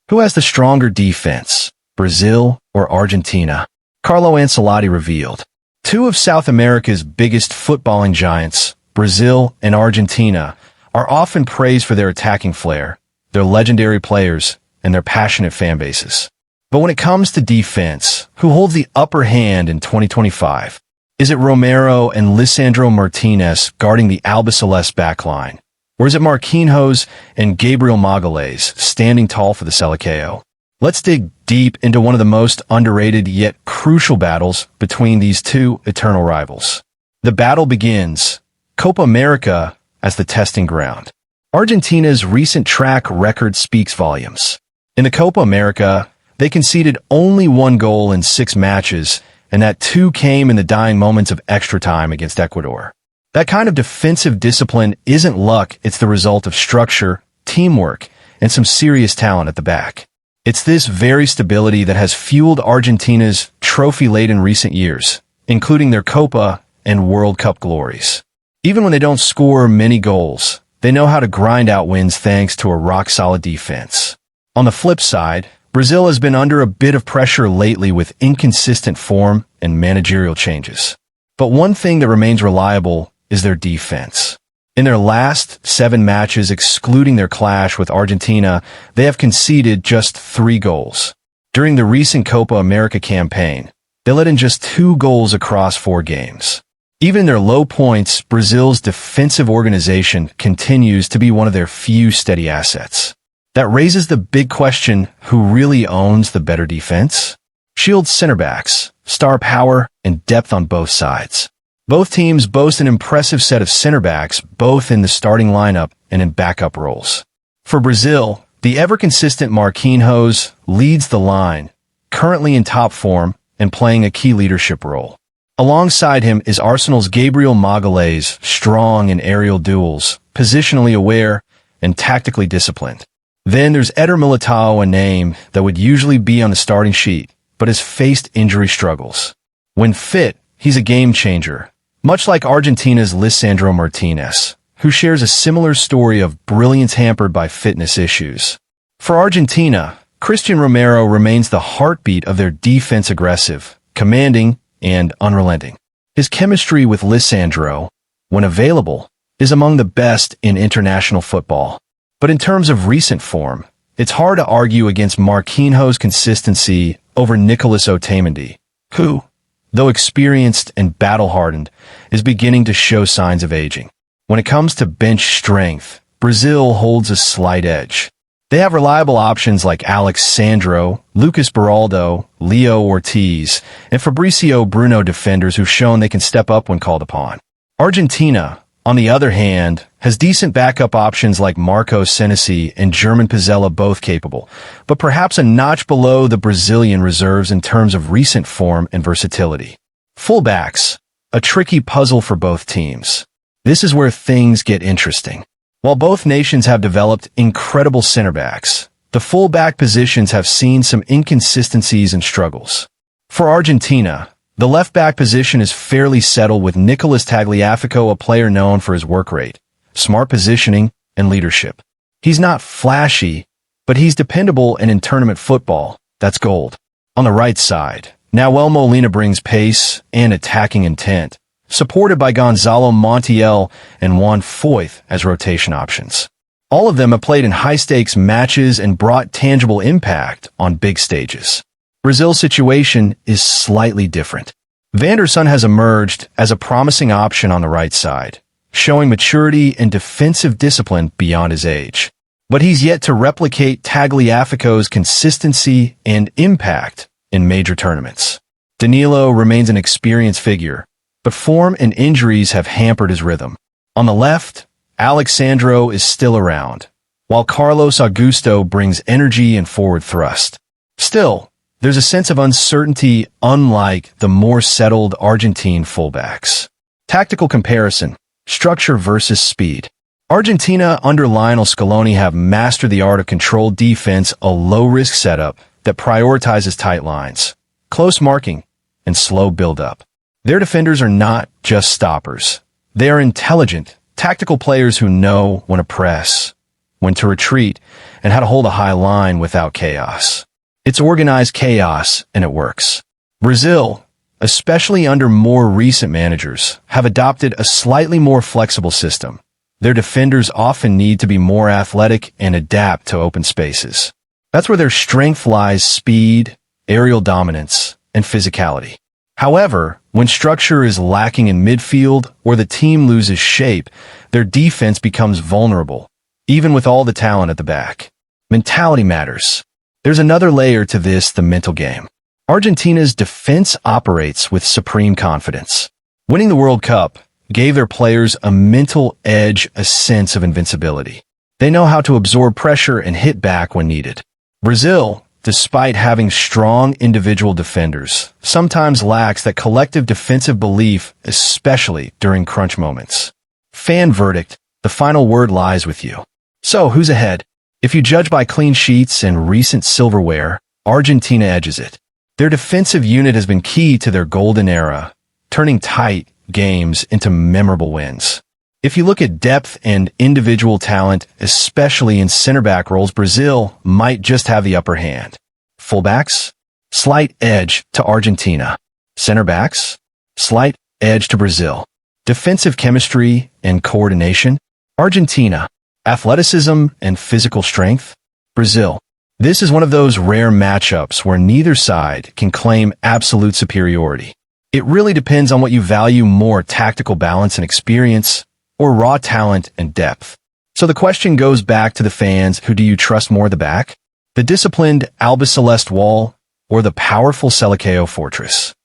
Who has the stronger defense, Brazil or Argentina? Carlo Ancelotti revealed. Two of South America's biggest footballing giants, Brazil and Argentina, are often praised for their attacking flair, their legendary players, and their passionate fan bases. But when it comes to defense, who holds the upper hand in 2025? Is it Romero and Lisandro Martinez guarding the Albiceleste backline? Or is it Marquinhos and Gabriel Magalhaes standing tall for the Selecao? Let's dig deep into one of the most underrated yet crucial battles between these two eternal rivals. The battle begins, Copa America as the testing ground. Argentina's recent track record speaks volumes. In the Copa America, they conceded only 1 goal in 6 matches, and that 2 came in the dying moments of extra time against Ecuador. That kind of defensive discipline isn't luck, it's the result of structure, teamwork, and some serious talent at the back. It's this very stability that has fueled Argentina's trophy-laden recent years, including their Copa and World Cup glories. Even when they don't score many goals, they know how to grind out wins thanks to a rock-solid defense. On the flip side, Brazil has been under a bit of pressure lately with inconsistent form and managerial changes. But one thing that remains reliable is their defense. In their last 7 matches, excluding their clash with Argentina, they have conceded just 3 goals. During the recent Copa America campaign, they let in just 2 goals across 4 games. Even in their low points, Brazil's defensive organization continues to be one of their few steady assets. That raises the big question, who really owns the better defense? Shield center backs, star power, and depth on both sides. Both teams boast an impressive set of center backs, both in the starting lineup and in backup roles. For Brazil, the ever-consistent Marquinhos leads the line, currently in top form and playing a key leadership role. Alongside him is Arsenal's Gabriel Magalhaes, strong in aerial duels, positionally aware, and tactically disciplined. Then there's Eder Militao, a name that would usually be on the starting sheet, but has faced injury struggles. When fit, he's a game-changer, much like Argentina's Lisandro Martinez, who shares a similar story of brilliance hampered by fitness issues. For Argentina, Cristian Romero remains the heartbeat of their defense, aggressive, commanding, and unrelenting. His chemistry with Lisandro, when available, is among the best in international football. But in terms of recent form, it's hard to argue against Marquinhos' consistency over Nicolas Otamendi, who, though experienced and battle-hardened, is beginning to show signs of aging. When it comes to bench strength, Brazil holds a slight edge. They have reliable options like Alex Sandro, Lucas Beraldo, Leo Ortiz, and Fabricio Bruno, defenders who've shown they can step up when called upon. Argentina, on the other hand, has decent backup options like Marco Senesi and German Pizzella, both capable, but perhaps a notch below the Brazilian reserves in terms of recent form and versatility. Fullbacks, a tricky puzzle for both teams. This is where things get interesting. While both nations have developed incredible center backs, the fullback positions have seen some inconsistencies and struggles. For Argentina, the left-back position is fairly settled with Nicolas Tagliafico, a player known for his work rate, smart positioning, and leadership. He's not flashy, but he's dependable, and in tournament football, that's gold. On the right side, Nahuel Molina brings pace and attacking intent, supported by Gonzalo Montiel and Juan Foyth as rotation options. All of them have played in high-stakes matches and brought tangible impact on big stages. Brazil's situation is slightly different. Vanderson has emerged as a promising option on the right side, showing maturity and defensive discipline beyond his age. But he's yet to replicate Tagliafico's consistency and impact in major tournaments. Danilo remains an experienced figure, but form and injuries have hampered his rhythm. On the left, Alex Sandro is still around, while Carlos Augusto brings energy and forward thrust. Still, there's a sense of uncertainty unlike the more settled Argentine fullbacks. Tactical comparison, structure versus speed. Argentina under Lionel Scaloni have mastered the art of controlled defense, a low-risk setup that prioritizes tight lines, close marking, and slow build-up. Their defenders are not just stoppers. They are intelligent, tactical players who know when to press, when to retreat, and how to hold a high line without chaos. It's organized chaos, and it works. Brazil, especially under more recent managers, have adopted a slightly more flexible system. Their defenders often need to be more athletic and adapt to open spaces. That's where their strength lies: speed, aerial dominance, and physicality. However, when structure is lacking in midfield or the team loses shape, their defense becomes vulnerable, even with all the talent at the back. Mentality matters. There's another layer to this: the mental game. Argentina's defense operates with supreme confidence. Winning the World Cup gave their players a mental edge, a sense of invincibility. They know how to absorb pressure and hit back when needed. Brazil, despite having strong individual defenders, sometimes lacks that collective defensive belief, especially during crunch moments. Fan verdict: the final word lies with you. So, who's ahead? If you judge by clean sheets and recent silverware, Argentina edges it. Their defensive unit has been key to their golden era, turning tight games into memorable wins. If you look at depth and individual talent, especially in center-back roles, Brazil might just have the upper hand. Fullbacks? Slight edge to Argentina. Center-backs? Slight edge to Brazil. Defensive chemistry and coordination? Argentina. Athleticism and physical strength? Brazil. This is one of those rare matchups where neither side can claim absolute superiority. It really depends on what you value more: tactical balance and experience, or raw talent and depth. So the question goes back to the fans: who do you trust more, the back, the disciplined Albiceleste wall, or the powerful Selecao fortress?